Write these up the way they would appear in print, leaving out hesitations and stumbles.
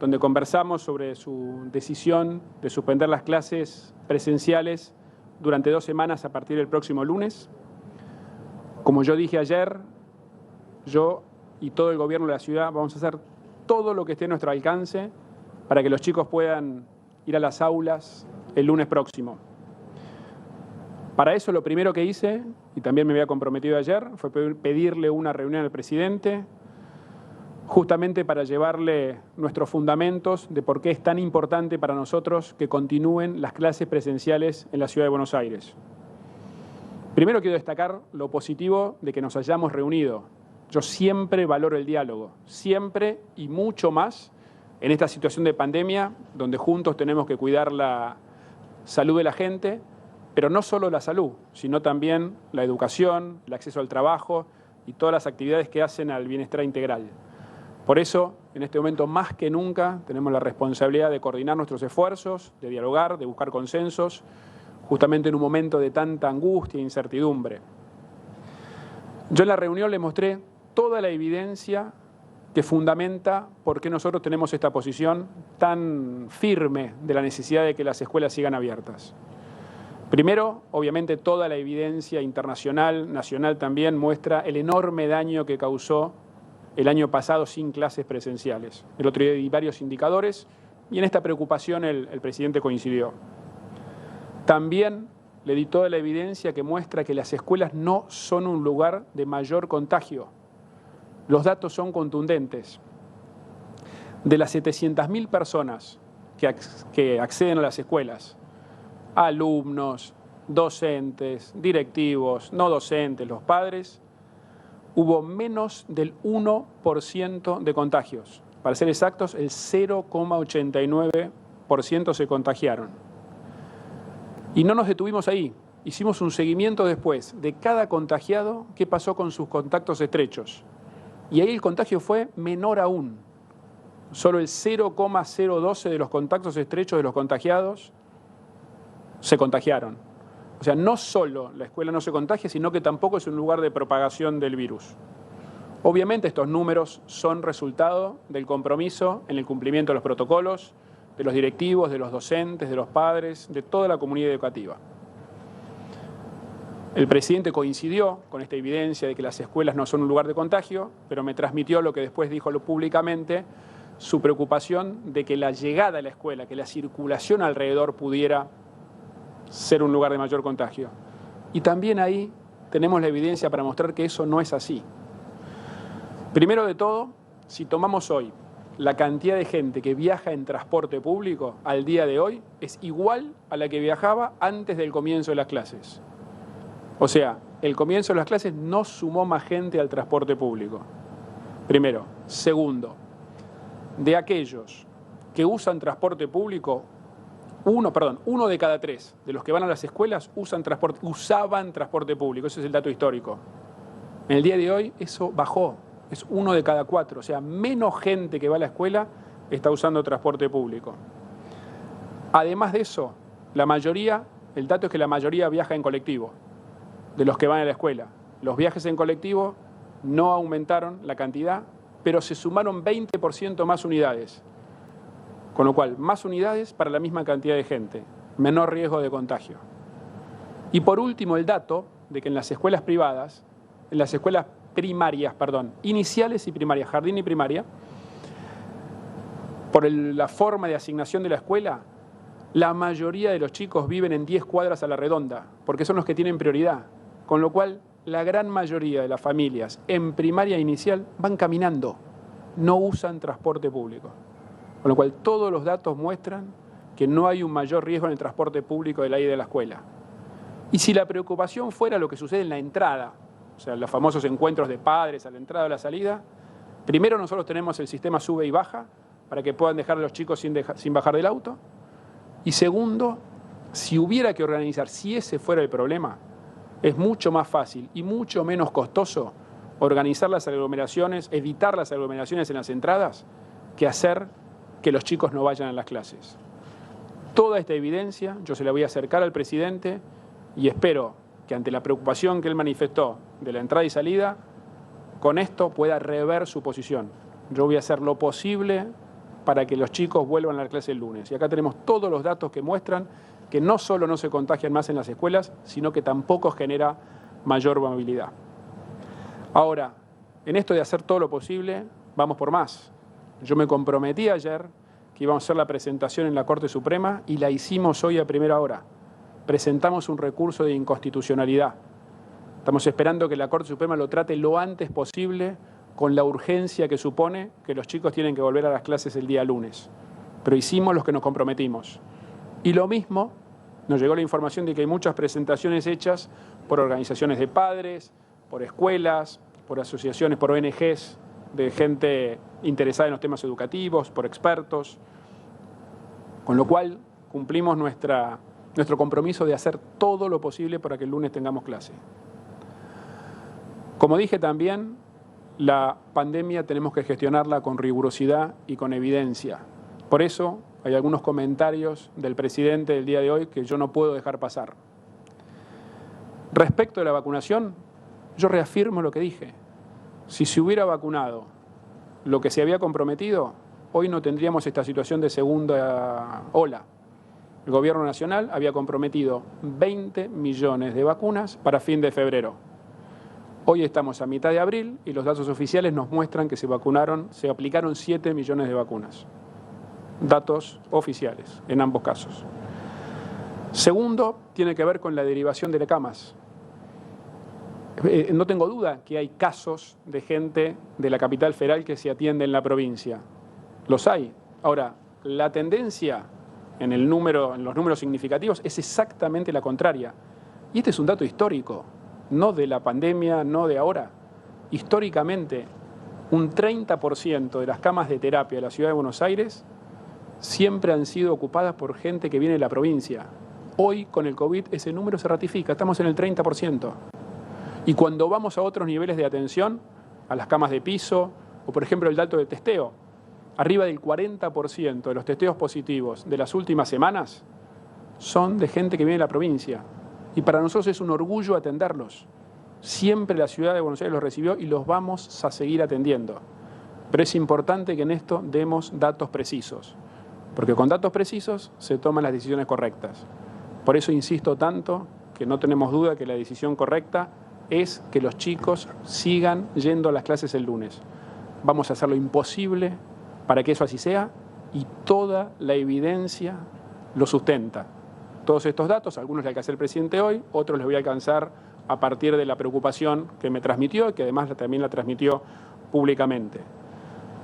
donde conversamos sobre su decisión de suspender las clases presenciales durante 2 semanas a partir del próximo lunes. Como yo dije ayer, yo y todo el gobierno de la ciudad vamos a hacer todo lo que esté a nuestro alcance para que los chicos puedan ir a las aulas el lunes próximo. Para eso lo primero que hice, y también me había comprometido ayer, fue pedirle una reunión al presidente, justamente para llevarle nuestros fundamentos de por qué es tan importante para nosotros que continúen las clases presenciales en la ciudad de Buenos Aires. Primero quiero destacar lo positivo de que nos hayamos reunido. Yo siempre valoro el diálogo, siempre y mucho más en esta situación de pandemia, donde juntos tenemos que cuidar la salud de la gente, pero no solo la salud, sino también la educación, el acceso al trabajo y todas las actividades que hacen al bienestar integral. Por eso, en este momento más que nunca, tenemos la responsabilidad de coordinar nuestros esfuerzos, de dialogar, de buscar consensos, justamente en un momento de tanta angustia e incertidumbre. Yo en la reunión le mostré toda la evidencia que fundamenta por qué nosotros tenemos esta posición tan firme de la necesidad de que las escuelas sigan abiertas. Primero, obviamente, toda la evidencia internacional, nacional también, muestra el enorme daño que causó el año pasado sin clases presenciales. El otro día di varios indicadores y en esta preocupación el presidente coincidió. También le di toda la evidencia que muestra que las escuelas no son un lugar de mayor contagio. Los datos son contundentes. De las 700.000 personas que acceden a las escuelas, alumnos, docentes, directivos, no docentes, los padres, hubo menos del 1% de contagios. Para ser exactos, el 0,89% se contagiaron. Y no nos detuvimos ahí. Hicimos un seguimiento después de cada contagiado, qué pasó con sus contactos estrechos. Y ahí el contagio fue menor aún. Solo el 0,012 de los contactos estrechos de los contagiados se contagiaron. O sea, no solo la escuela no se contagia, sino que tampoco es un lugar de propagación del virus. Obviamente estos números son resultado del compromiso en el cumplimiento de los protocolos, de los directivos, de los docentes, de los padres, de toda la comunidad educativa. El presidente coincidió con esta evidencia de que las escuelas no son un lugar de contagio, pero me transmitió lo que después dijo públicamente, su preocupación de que la llegada a la escuela, que la circulación alrededor pudiera ser un lugar de mayor contagio. Y también ahí tenemos la evidencia para mostrar que eso no es así. Primero de todo, si tomamos hoy la cantidad de gente que viaja en transporte público al día de hoy, es igual a la que viajaba antes del comienzo de las clases. O sea, el comienzo de las clases no sumó más gente al transporte público. Primero. Segundo, de aquellos que usan transporte público, uno de cada 3 de los que van a las escuelas usaban transporte público. Ese es el dato histórico. En el día de hoy eso bajó, es 1 de cada 4. O sea, menos gente que va a la escuela está usando transporte público. Además de eso, el dato es que la mayoría viaja en colectivo, de los que van a la escuela. Los viajes en colectivo no aumentaron la cantidad, pero se sumaron 20% más unidades. Con lo cual, más unidades para la misma cantidad de gente, menor riesgo de contagio. Y por último, el dato de que en las escuelas privadas, en las escuelas primarias, iniciales y primarias, jardín y primaria, por la forma de asignación de la escuela, la mayoría de los chicos viven en 10 cuadras a la redonda, porque son los que tienen prioridad. Con lo cual, la gran mayoría de las familias en primaria inicial van caminando, no usan transporte público. Con lo cual, todos los datos muestran que no hay un mayor riesgo en el transporte público de la ida de la escuela. Y si la preocupación fuera lo que sucede en la entrada, o sea, los famosos encuentros de padres a la entrada o a la salida, primero nosotros tenemos el sistema sube y baja para que puedan dejar a los chicos sin bajar del auto. Y segundo, si hubiera que organizar, si ese fuera el problema, es mucho más fácil y mucho menos costoso organizar las aglomeraciones, evitar las aglomeraciones en las entradas, que hacer que los chicos no vayan a las clases. Toda esta evidencia yo se la voy a acercar al presidente y espero que ante la preocupación que él manifestó de la entrada y salida, con esto pueda rever su posición. Yo voy a hacer lo posible para que los chicos vuelvan a la clase el lunes. Y acá tenemos todos los datos que muestran que no solo no se contagian más en las escuelas, sino que tampoco genera mayor movilidad. Ahora, en esto de hacer todo lo posible, vamos por más. Yo me comprometí ayer que íbamos a hacer la presentación en la Corte Suprema y la hicimos hoy a primera hora. Presentamos un recurso de inconstitucionalidad. Estamos esperando que la Corte Suprema lo trate lo antes posible con la urgencia que supone que los chicos tienen que volver a las clases el día lunes. Pero hicimos los que nos comprometimos. Y lo mismo, nos llegó la información de que hay muchas presentaciones hechas por organizaciones de padres, por escuelas, por asociaciones, por ONGs, de gente interesada en los temas educativos, por expertos, con lo cual cumplimos nuestro compromiso de hacer todo lo posible para que el lunes tengamos clase. Como dije también, la pandemia tenemos que gestionarla con rigurosidad y con evidencia. Por eso hay algunos comentarios del presidente del día de hoy que yo no puedo dejar pasar. Respecto de la vacunación, yo reafirmo lo que dije. Si se hubiera vacunado lo que se había comprometido, hoy no tendríamos esta situación de segunda ola. El Gobierno Nacional había comprometido 20 millones de vacunas para fin de febrero. Hoy estamos a mitad de abril y los datos oficiales nos muestran que se aplicaron 7 millones de vacunas. Datos oficiales en ambos casos. Segundo, tiene que ver con la derivación de camas. No tengo duda que hay casos de gente de la capital federal que se atiende en la provincia. Los hay. Ahora, la tendencia en los números significativos es exactamente la contraria. Y este es un dato histórico, no de la pandemia, no de ahora. Históricamente, un 30% de las camas de terapia de la ciudad de Buenos Aires siempre han sido ocupadas por gente que viene de la provincia. Hoy, con el COVID, ese número se ratifica, estamos en el 30%. Y cuando vamos a otros niveles de atención, a las camas de piso, o por ejemplo el dato de testeo, arriba del 40% de los testeos positivos de las últimas semanas son de gente que viene de la provincia. Y para nosotros es un orgullo atenderlos. Siempre la ciudad de Buenos Aires los recibió y los vamos a seguir atendiendo. Pero es importante que en esto demos datos precisos, porque con datos precisos se toman las decisiones correctas. Por eso insisto tanto que no tenemos duda que la decisión correcta es que los chicos sigan yendo a las clases el lunes. Vamos a hacer lo imposible para que eso así sea y toda la evidencia lo sustenta. Todos estos datos, algunos le alcancé el presidente hoy, otros les voy a alcanzar a partir de la preocupación que me transmitió y que además también la transmitió públicamente.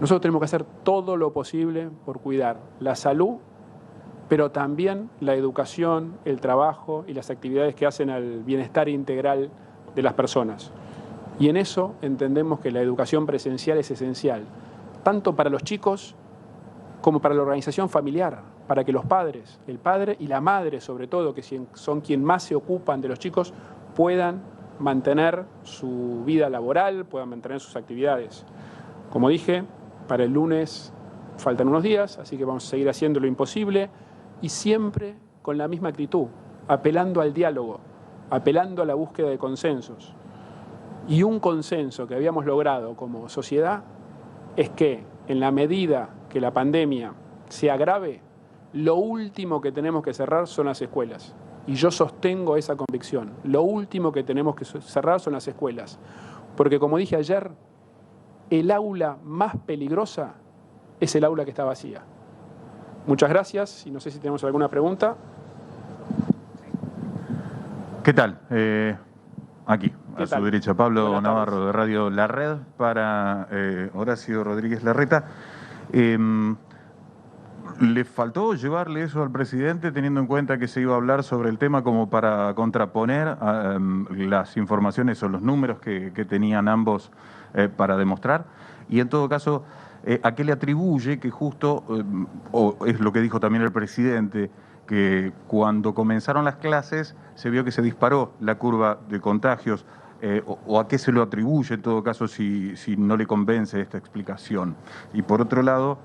Nosotros tenemos que hacer todo lo posible por cuidar la salud, pero también la educación, el trabajo y las actividades que hacen al bienestar integral de las personas. Y en eso entendemos que la educación presencial es esencial, tanto para los chicos como para la organización familiar, para que los padres, el padre y la madre sobre todo, que son quienes más se ocupan de los chicos, puedan mantener su vida laboral, puedan mantener sus actividades. Como dije, para el lunes faltan unos días, así que vamos a seguir haciendo lo imposible y siempre con la misma actitud, apelando al diálogo, apelando a la búsqueda de consensos. Y un consenso que habíamos logrado como sociedad es que en la medida que la pandemia se agrave, lo último que tenemos que cerrar son las escuelas. Y yo sostengo esa convicción. Lo último que tenemos que cerrar son las escuelas. Porque como dije ayer, el aula más peligrosa es el aula que está vacía. Muchas gracias y no sé si tenemos alguna pregunta. ¿Qué tal? Aquí, a su derecha, Pablo Buenas Navarro tardes. de Radio La Red para Horacio Rodríguez Larreta. ¿Le faltó llevarle eso al presidente teniendo en cuenta que se iba a hablar sobre el tema como para contraponer las informaciones o los números que tenían ambos para demostrar? Y en todo caso, ¿a qué le atribuye que justo, o es lo que dijo también el presidente, que cuando comenzaron las clases se vio que se disparó la curva de contagios, o a qué se lo atribuye en todo caso si no le convence esta explicación? Y por otro lado,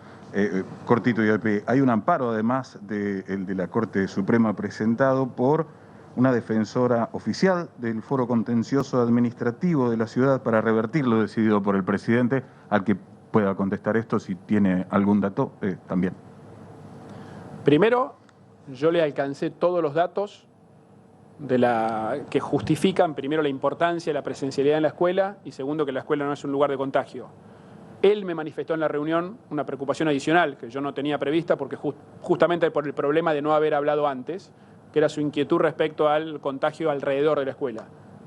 cortito y al pie, hay un amparo además el de la Corte Suprema presentado por una defensora oficial del Foro Contencioso Administrativo de la ciudad para revertir lo decidido por el presidente, al que pueda contestar esto, si tiene algún dato también. Primero, yo le alcancé todos los datos que justifican, primero, la importancia de la presencialidad en la escuela y segundo, que la escuela no es un lugar de contagio. Él me manifestó en la reunión una preocupación adicional que yo no tenía prevista porque justamente por el problema de no haber hablado antes, que era su inquietud respecto al contagio alrededor de la escuela.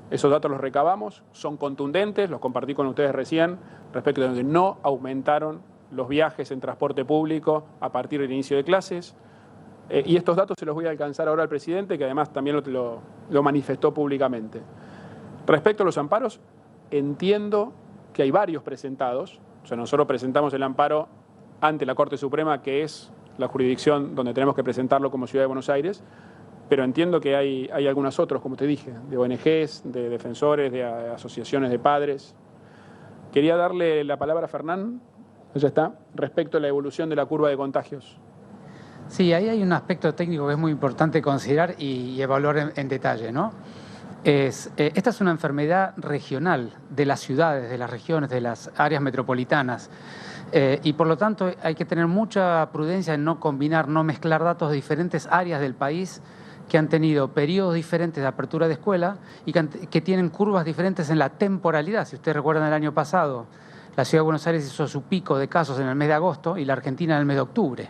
Esos datos los recabamos, son contundentes, los compartí con ustedes recién, respecto de que no aumentaron los viajes en transporte público a partir del inicio de clases. Y estos datos se los voy a alcanzar ahora al presidente, que además también lo manifestó públicamente. Respecto a los amparos, entiendo que hay varios presentados. O sea, nosotros presentamos el amparo ante la Corte Suprema, que es la jurisdicción donde tenemos que presentarlo como Ciudad de Buenos Aires, pero entiendo que hay algunos otros, como te dije, de ONGs, de defensores, de asociaciones de padres. Quería darle la palabra a Fernán, ya está, respecto a la evolución de la curva de contagios. Sí, ahí hay un aspecto técnico que es muy importante considerar y evaluar en detalle, ¿no? Esta es una enfermedad regional de las ciudades, de las regiones, de las áreas metropolitanas. Y por lo tanto hay que tener mucha prudencia en no combinar, no mezclar datos de diferentes áreas del país que han tenido periodos diferentes de apertura de escuela y que tienen curvas diferentes en la temporalidad. Si ustedes recuerdan, el año pasado la Ciudad de Buenos Aires hizo su pico de casos en el mes de agosto y la Argentina en el mes de octubre.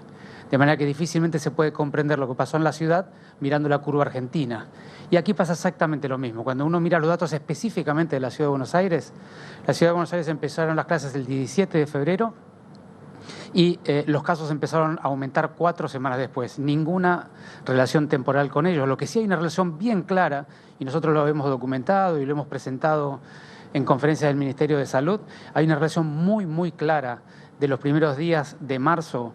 De manera que difícilmente se puede comprender lo que pasó en la ciudad mirando la curva argentina. Y aquí pasa exactamente lo mismo. Cuando uno mira los datos específicamente de la Ciudad de Buenos Aires, la Ciudad de Buenos Aires empezaron las clases el 17 de febrero y los casos empezaron a aumentar 4 semanas después. Ninguna relación temporal con ellos. Lo que sí hay una relación bien clara, y nosotros lo hemos documentado y lo hemos presentado en conferencias del Ministerio de Salud, hay una relación muy clara de los primeros días de marzo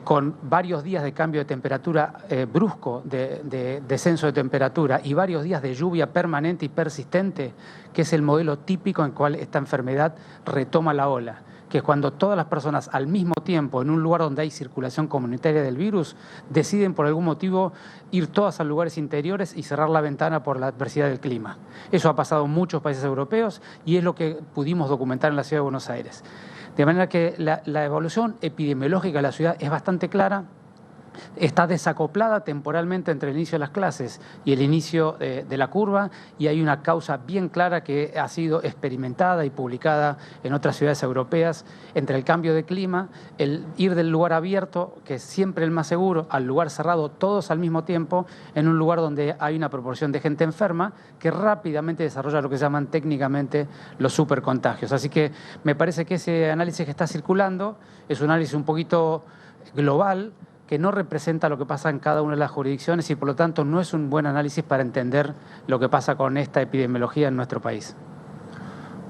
con varios días de cambio de temperatura brusco, de descenso de temperatura y varios días de lluvia permanente y persistente, que es el modelo típico en el cual esta enfermedad retoma la ola, que es cuando todas las personas al mismo tiempo, en un lugar donde hay circulación comunitaria del virus, deciden por algún motivo ir todas a lugares interiores y cerrar la ventana por la adversidad del clima. Eso ha pasado en muchos países europeos y es lo que pudimos documentar en la Ciudad de Buenos Aires. De manera que la evolución epidemiológica de la ciudad es bastante clara, está desacoplada temporalmente entre el inicio de las clases y el inicio de la curva, y hay una causa bien clara que ha sido experimentada y publicada en otras ciudades europeas entre el cambio de clima, el ir del lugar abierto, que es siempre el más seguro, al lugar cerrado, todos al mismo tiempo, en un lugar donde hay una proporción de gente enferma que rápidamente desarrolla lo que se llaman técnicamente los supercontagios. Así que me parece que ese análisis que está circulando es un análisis un poquito global, que no representa lo que pasa en cada una de las jurisdicciones y por lo tanto no es un buen análisis para entender lo que pasa con esta epidemiología en nuestro país.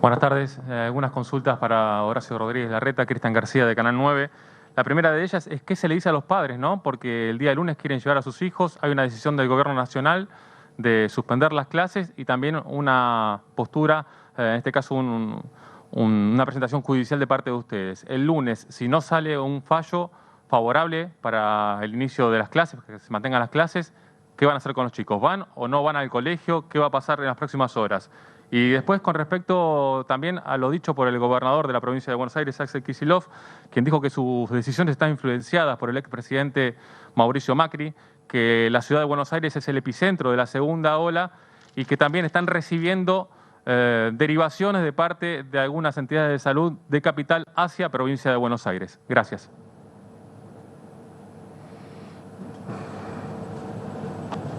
Buenas tardes. Algunas consultas para Horacio Rodríguez Larreta, Cristian García de Canal 9. La primera de ellas es qué se le dice a los padres, ¿no? Porque el día de lunes quieren llevar a sus hijos, hay una decisión del Gobierno Nacional de suspender las clases y también una postura, en este caso una presentación judicial de parte de ustedes. El lunes, si no sale un fallo favorable para el inicio de las clases, que se mantengan las clases, ¿qué van a hacer con los chicos? ¿Van o no van al colegio? ¿Qué va a pasar en las próximas horas? Y después, con respecto también a lo dicho por el gobernador de la provincia de Buenos Aires, Axel Kicillof, quien dijo que sus decisiones están influenciadas por el expresidente Mauricio Macri, que la ciudad de Buenos Aires es el epicentro de la segunda ola y que también están recibiendo derivaciones de parte de algunas entidades de salud de capital hacia provincia de Buenos Aires. Gracias.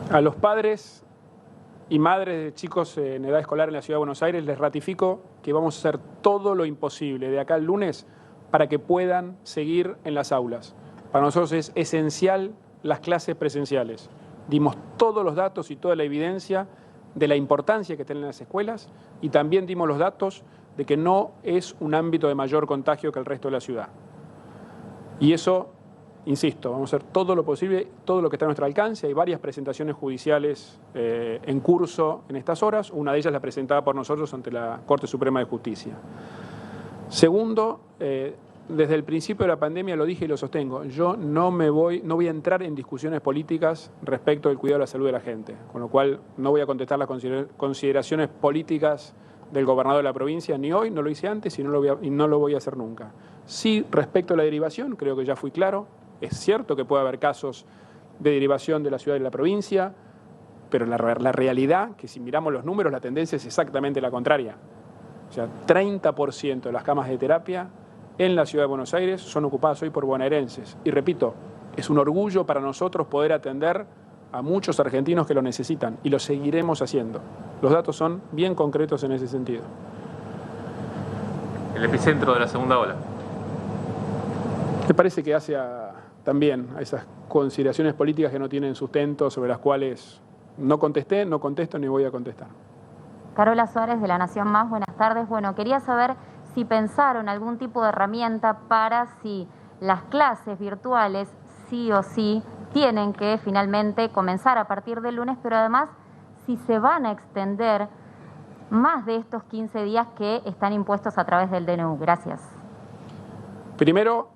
A los padres y madres de chicos en edad escolar en la Ciudad de Buenos Aires les ratifico que vamos a hacer todo lo imposible de acá al lunes para que puedan seguir en las aulas. Para nosotros es esencial las clases presenciales. Dimos todos los datos y toda la evidencia de la importancia que tienen las escuelas y también dimos los datos de que no es un ámbito de mayor contagio que el resto de la ciudad. Y eso, insisto, vamos a hacer todo lo posible, todo lo que está a nuestro alcance. Hay varias presentaciones judiciales en curso en estas horas. Una de ellas la presentada por nosotros ante la Corte Suprema de Justicia. Segundo, desde el principio de la pandemia lo dije y lo sostengo. Yo no voy a entrar en discusiones políticas respecto del cuidado de la salud de la gente. Con lo cual no voy a contestar las consideraciones políticas del gobernador de la provincia, ni hoy, no lo hice antes y no lo voy a hacer nunca. Sí, respecto a la derivación, creo que ya fui claro. Es cierto que puede haber casos de derivación de la ciudad y de la provincia, pero la realidad, que si miramos los números, la tendencia es exactamente la contraria. O sea, 30% de las camas de terapia en la ciudad de Buenos Aires son ocupadas hoy por bonaerenses. Y repito, es un orgullo para nosotros poder atender a muchos argentinos que lo necesitan y lo seguiremos haciendo. Los datos son bien concretos en ese sentido. El epicentro de la segunda ola. Me parece que hace también a esas consideraciones políticas que no tienen sustento, sobre las cuales no contesté, no contesto ni voy a contestar. Carola Suárez de La Nación Más, buenas tardes. Bueno, quería saber si pensaron algún tipo de herramienta para si las clases virtuales sí o sí tienen que finalmente comenzar a partir del lunes, pero además si se van a extender más de estos 15 días que están impuestos a través del DNU. Gracias. Primero,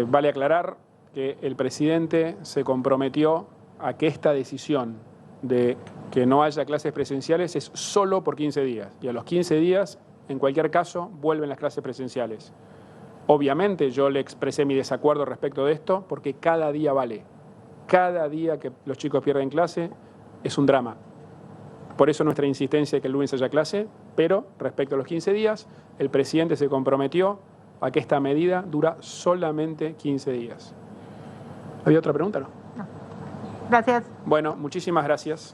vale aclarar que el presidente se comprometió a que esta decisión de que no haya clases presenciales es solo por 15 días. Y a los 15 días, en cualquier caso, vuelven las clases presenciales. Obviamente yo le expresé mi desacuerdo respecto de esto porque cada día vale. Cada día que los chicos pierden clase es un drama. Por eso nuestra insistencia de que el lunes haya clase, pero respecto a los 15 días, el presidente se comprometió a que esta medida dura solamente 15 días. ¿Había otra pregunta, no? No. Gracias. Bueno, muchísimas gracias.